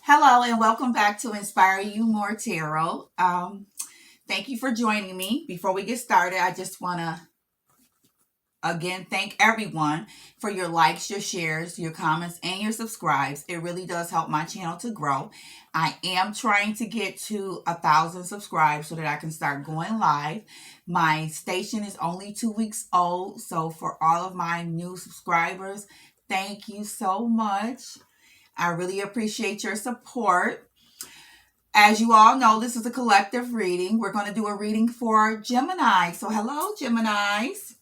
Hello and welcome back to Inspire You More Tarot. Thank you for joining me. Before we get started, I just want to again thank everyone for your likes, your shares, your comments, and your subscribes. It really does help my channel to grow. I am trying to get to 1,000 subscribers so that I can start going live. My station is only 2 weeks old, so for all of my new subscribers, thank you so much. I really appreciate your support. As you all know, this is a collective reading. We're going to do a reading for Gemini. So hello, Geminis.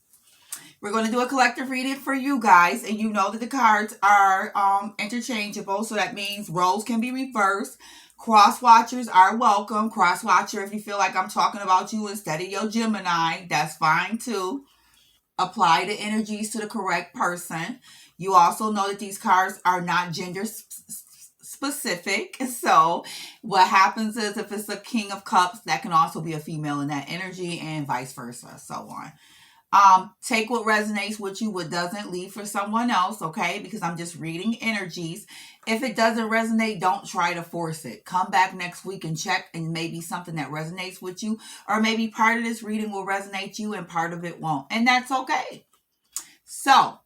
We're going to do a collective reading for you guys. And you know that the cards are interchangeable. So that means roles can be reversed. Cross watchers are welcome. Cross watcher, if you feel like I'm talking about you instead of your Gemini, that's fine too. Apply the energies to the correct person. You also know that these cards are not gender specific. So what happens is if it's a King of Cups, that can also be a female in that energy and vice versa, so on. Take what resonates with you, what doesn't, leave for someone else, okay? Because I'm just reading energies. If it doesn't resonate, don't try to force it. Come back next week and check, and maybe something that resonates with you, or maybe part of this reading will resonate you and part of it won't, and that's okay. So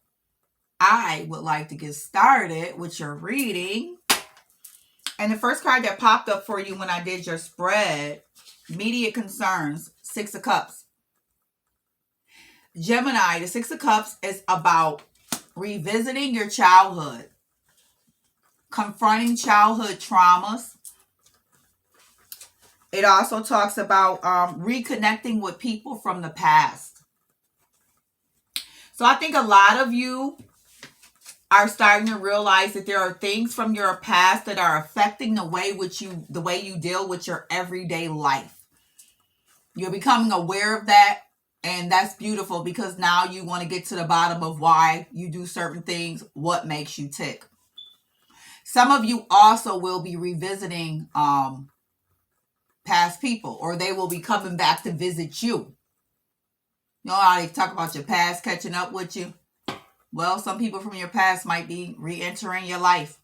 I would like to get started with your reading. And the first card that popped up for you when I did your spread, immediate concerns, Six of Cups. Gemini, the Six of Cups is about revisiting your childhood, confronting childhood traumas. It also talks about reconnecting with people from the past. So I think a lot of you are starting to realize that there are things from your past that are affecting the way you deal with your everyday life. You're becoming aware of that, and that's beautiful because now you want to get to the bottom of why you do certain things, what makes you tick. Some of you also will be revisiting past people, or they will be coming back to visit you. You know how they talk about your past catching up with you? Well, some people from your past might be re-entering your life.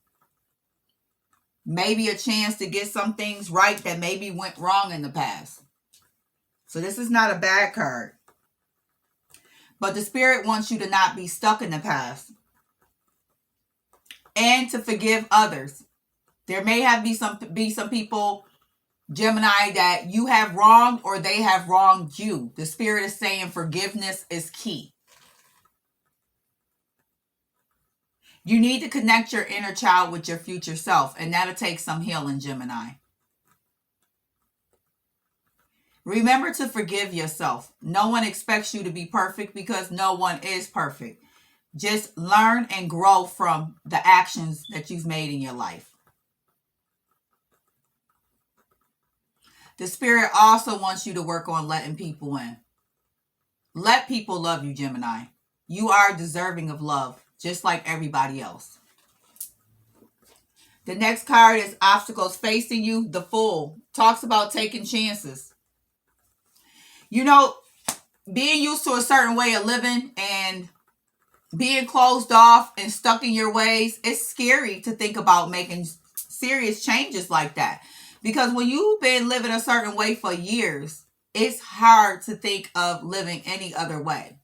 Maybe a chance to get some things right that maybe went wrong in the past. So this is not a bad card. But the Spirit wants you to not be stuck in the past. And to forgive others. There may have be some people, Gemini, that you have wronged or they have wronged you. The Spirit is saying forgiveness is key. You need to connect your inner child with your future self, and that'll take some healing, Gemini. Remember to forgive yourself. No one expects you to be perfect because no one is perfect. Just learn and grow from the actions that you've made in your life. The Spirit also wants you to work on letting people in. Let people love you, Gemini. You are deserving of love, just like everybody else. The next card is obstacles facing you. The Fool talks about taking chances. You know, being used to a certain way of living and being closed off and stuck in your ways, it's scary to think about making serious changes like that. Because when you've been living a certain way for years, it's hard to think of living any other way.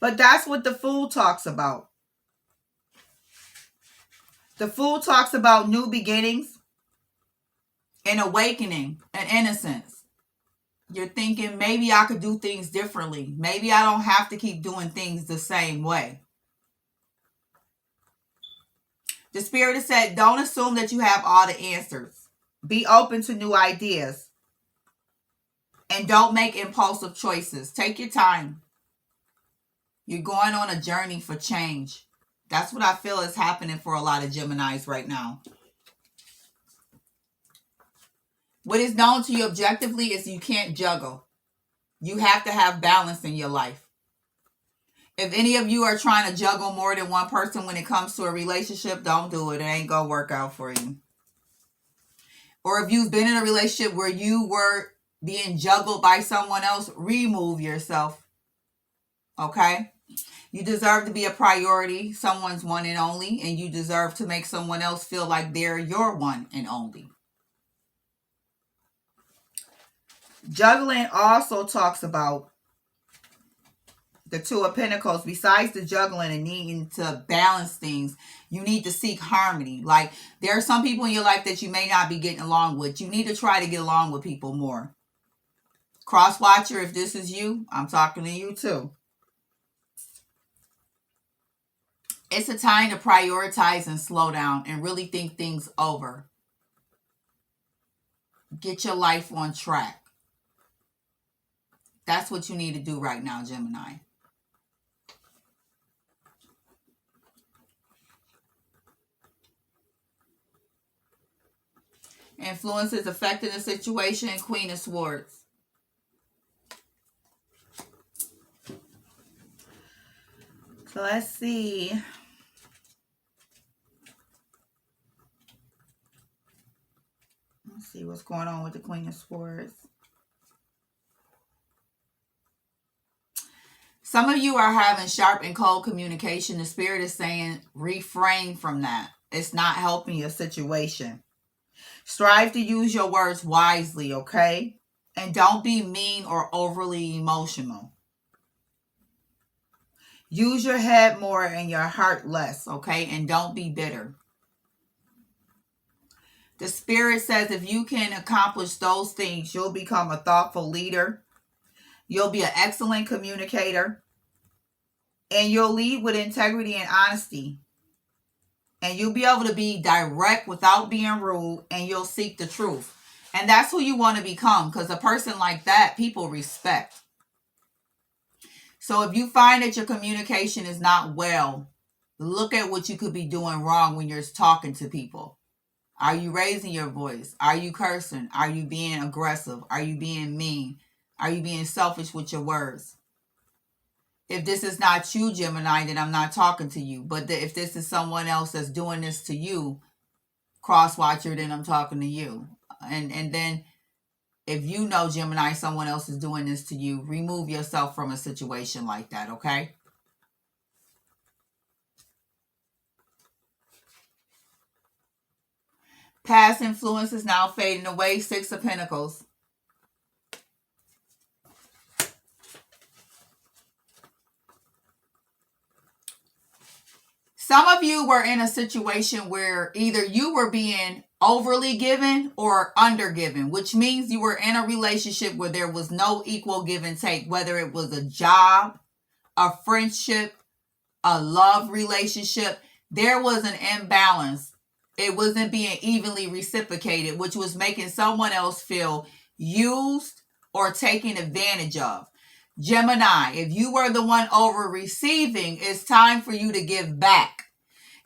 But that's what the Fool talks about. The Fool talks about new beginnings and awakening and innocence. You're thinking, maybe I could do things differently. Maybe I don't have to keep doing things the same way. The Spirit has said, don't assume that you have all the answers. Be open to new ideas. And don't make impulsive choices. Take your time. You're going on a journey for change. That's what I feel is happening for a lot of Geminis right now. What is known to you objectively is you can't juggle. You have to have balance in your life. If any of you are trying to juggle more than one person when it comes to a relationship, don't do it. It ain't going to work out for you. Or if you've been in a relationship where you were being juggled by someone else, remove yourself. Okay? You deserve to be a priority, someone's one and only, and you deserve to make someone else feel like they're your one and only. Juggling also talks about the Two of Pentacles. Besides the juggling and needing to balance things, you need to seek harmony. Like, there are some people in your life that you may not be getting along with. You need to try to get along with people more. Cross watcher, if this is you, I'm talking to you too. It's a time to prioritize and slow down and really think things over. Get your life on track. That's what you need to do right now, Gemini. Influences affecting the situation, Queen of Swords. So let's see. Let's see what's going on with the Queen of Swords. Some of you are having sharp and cold communication. The Spirit is saying refrain from that. It's not helping your situation. Strive to use your words wisely, okay? And don't be mean or overly emotional. Use your head more and your heart less, okay? And don't be bitter. The Spirit says if you can accomplish those things, you'll become a thoughtful leader. You'll be an excellent communicator. And you'll lead with integrity and honesty. And you'll be able to be direct without being rude. And you'll seek the truth. And that's who you want to become. Because a person like that, people respect. So if you find that your communication is not well, look at what you could be doing wrong when you're talking to people. Are you raising your voice? Are you cursing? Are you being aggressive? Are you being mean? Are you being selfish with your words? If this is not you, Gemini, then I'm not talking to you. But if this is someone else that's doing this to you, cross watcher, then I'm talking to you. And then if you know, Gemini, someone else is doing this to you, remove yourself from a situation like that, okay? Past influence is now fading away. 6 of Pentacles. Some of you were in a situation where either you were being overly given or undergiven, which means you were in a relationship where there was no equal give and take, whether it was a job, a friendship, a love relationship. There was an imbalance. It wasn't being evenly reciprocated, which was making someone else feel used or taken advantage of. Gemini, if you were the one over receiving, it's time for you to give back.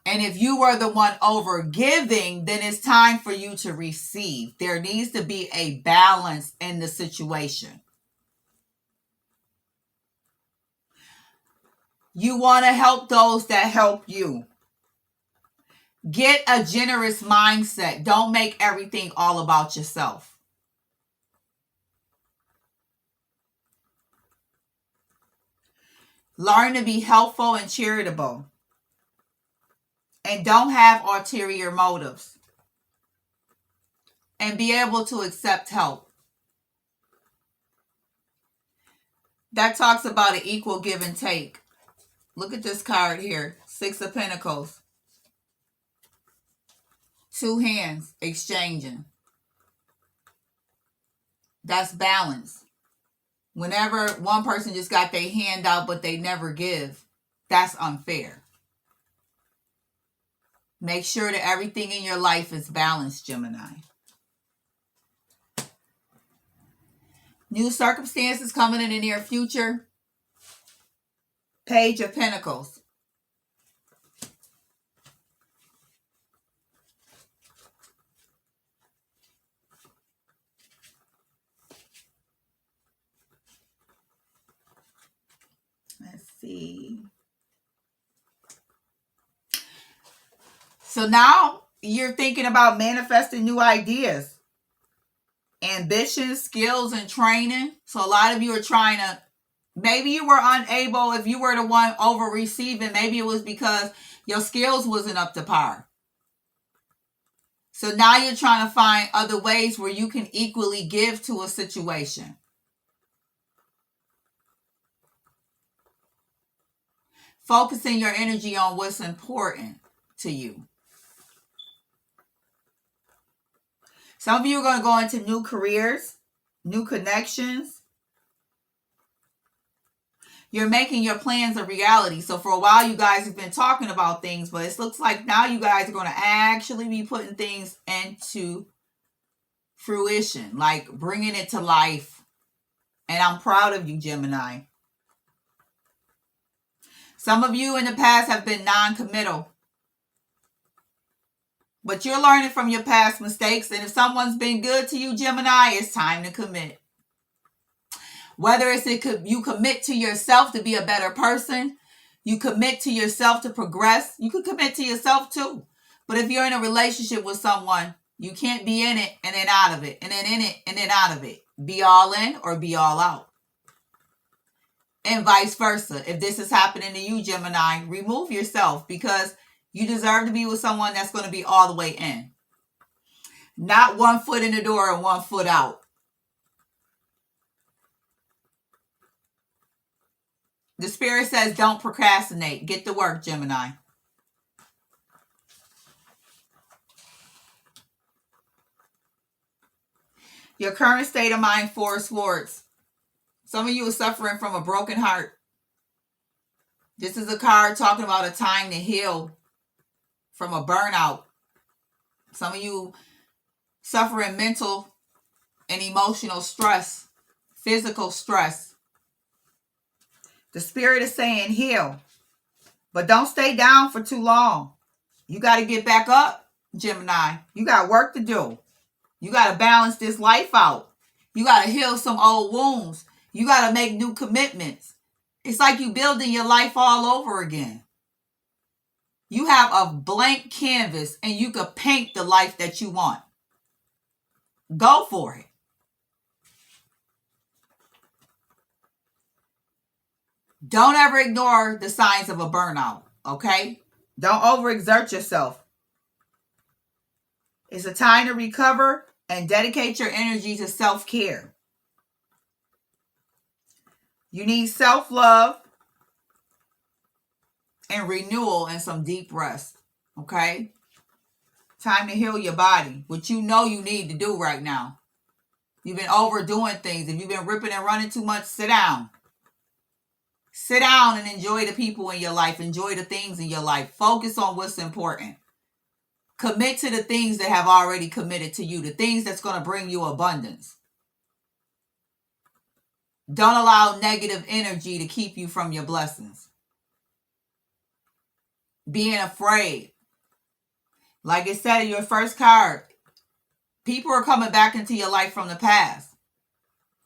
And if you were the one over giving, then it's time for you to receive. There needs to be a balance in the situation. You want to help those that help you. Get a generous mindset. Don't make everything all about yourself. Learn to be helpful and charitable. And don't have ulterior motives. And be able to accept help. That talks about an equal give and take. Look at this card here. 6 of Pentacles. 2 hands exchanging. That's balance. Whenever one person just got their hand out but they never give, that's unfair. Make sure that everything in your life is balanced, Gemini. New circumstances coming in the near future. Page of Pentacles. Let's see. So now you're thinking about manifesting new ideas, ambitions, skills, and training. So a lot of you are trying to Maybe you were unable, if you were the one over receiving, maybe it was because your skills wasn't up to par. So now you're trying to find other ways where you can equally give to a situation. Focusing your energy on what's important to you. Some of you are going to go into new careers, new connections. You're making your plans a reality. So for a while, you guys have been talking about things, but it looks like now you guys are going to actually be putting things into fruition, like bringing it to life. And I'm proud of you, Gemini. Some of you in the past have been non-committal, but you're learning from your past mistakes. And if someone's been good to you, Gemini, it's time to commit. Whether you commit to yourself to be a better person, you commit to yourself to progress, you could commit to yourself too. But if you're in a relationship with someone, you can't be in it and then out of it, and then in it and then out of it. Be all in or be all out. And vice versa. If this is happening to you, Gemini, remove yourself, because you deserve to be with someone that's going to be all the way in. Not 1 foot in the door and 1 foot out. The spirit says don't procrastinate. Get to work, Gemini. Your current state of mind, 4 swords. Some of you are suffering from a broken heart. This is a card talking about a time to heal from a burnout. Some of you suffering mental and emotional stress, physical stress. The spirit is saying heal, but don't stay down for too long. You got to get back up, Gemini. You got work to do. You got to balance this life out. You got to heal some old wounds. You got to make new commitments. It's like you building your life all over again. You have a blank canvas and you could paint the life that you want. Go for it. Don't ever ignore the signs of a burnout, okay? Don't overexert yourself. It's a time to recover and dedicate your energy to self-care. You need self-love and renewal and some deep rest, okay? Time to heal your body, which you know you need to do right now. You've been overdoing things. If you've been ripping and running too much, sit down. Sit down and enjoy the people in your life. Enjoy the things in your life. Focus on what's important. Commit to the things that have already committed to you. The things that's going to bring you abundance. Don't allow negative energy to keep you from your blessings. Being afraid. Like it said in your first card, people are coming back into your life from the past.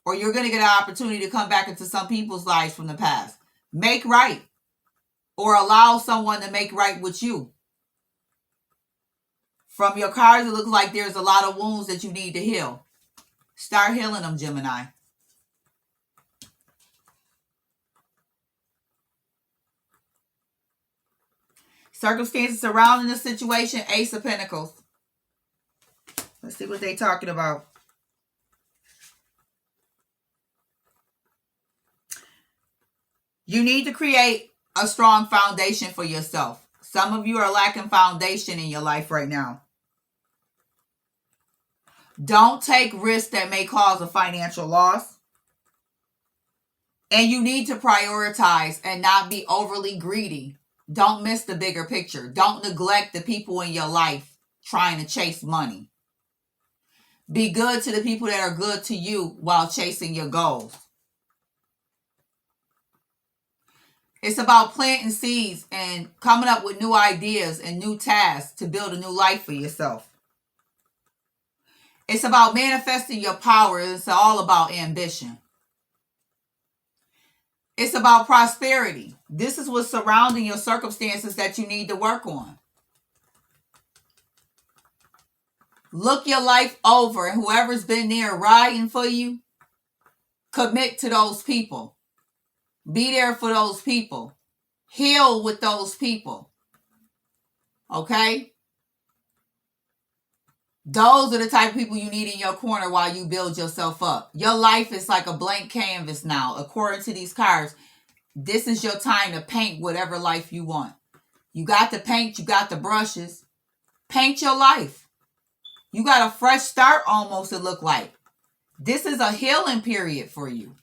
Or you're going to get an opportunity to come back into some people's lives from the past. Make right. Or allow someone to make right with you. From your cards, it looks like there's a lot of wounds that you need to heal. Start healing them, Gemini. Circumstances surrounding the situation, Ace of Pentacles. Let's see what they're talking about. You need to create a strong foundation for yourself. Some of you are lacking foundation in your life right now. Don't take risks that may cause a financial loss. And you need to prioritize and not be overly greedy. Don't miss the bigger picture. Don't neglect the people in your life trying to chase money. Be good to the people that are good to you while chasing your goals. It's about planting seeds and coming up with new ideas and new tasks to build a new life for yourself. It's about manifesting your power. It's all about ambition. It's about prosperity. This is what's surrounding your circumstances that you need to work on. Look your life over, and whoever's been there riding for you, commit to those people. Be there for those people. Heal with those people. Okay? Those are the type of people you need in your corner while you build yourself up. Your life is like a blank canvas now. According to these cards, this is your time to paint whatever life you want. You got the paint, you got the brushes. Paint your life. You got a fresh start almost, it look like. This is a healing period for you.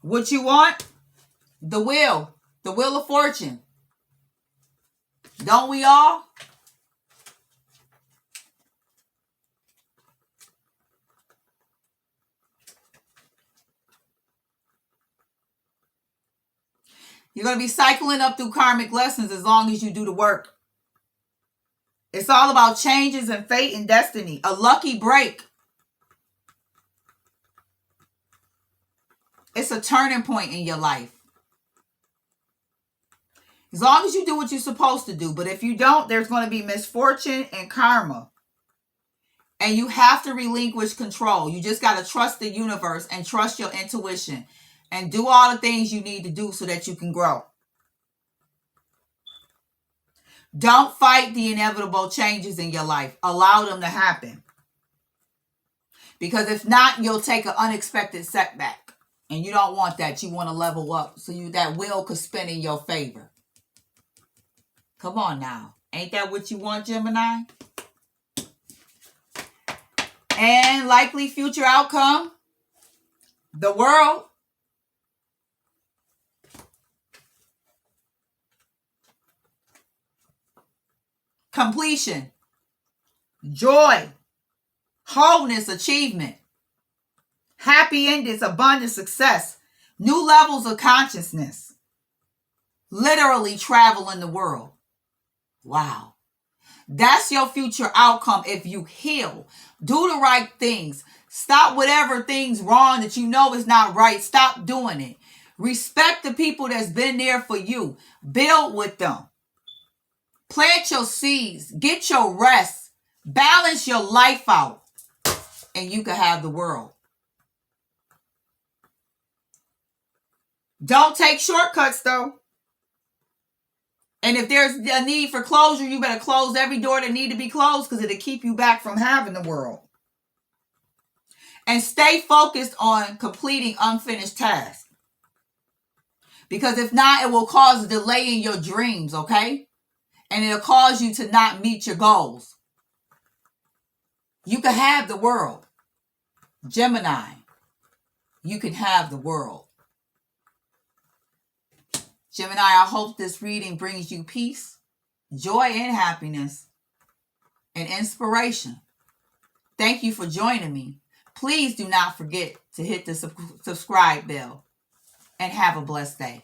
What you want? The wheel of fortune. Don't we all? You're going to be cycling up through karmic lessons as long as you do the work. It's all about changes in fate and destiny. A lucky break. It's a turning point in your life. As long as you do what you're supposed to do. But if you don't, there's going to be misfortune and karma. And you have to relinquish control. You just got to trust the universe and trust your intuition. And do all the things you need to do so that you can grow. Don't fight the inevitable changes in your life. Allow them to happen. Because if not, you'll take an unexpected setback. And you don't want that. You want to level up so that wheel could spin in your favor. Come on now. Ain't that what you want, Gemini? And likely future outcome, the world. Completion, joy, wholeness, achievement, happy endings, abundant success, new levels of consciousness, literally travel in the world. Wow. That's your future outcome if you heal. Do the right things. Stop whatever things wrong that you know is not right. Stop doing it. Respect the people that's been there for you. Build with them. Plant your seeds. Get your rest. Balance your life out. And you can have the world. Don't take shortcuts though. And if there's a need for closure, you better close every door that need to be closed because it'll keep you back from having the world. And stay focused on completing unfinished tasks. Because if not, it will cause a delay in your dreams, okay? And it'll cause you to not meet your goals. You can have the world. Gemini, you can have the world. Gemini, I hope this reading brings you peace, joy, and happiness, and inspiration. Thank you for joining me. Please do not forget to hit the subscribe bell, and have a blessed day.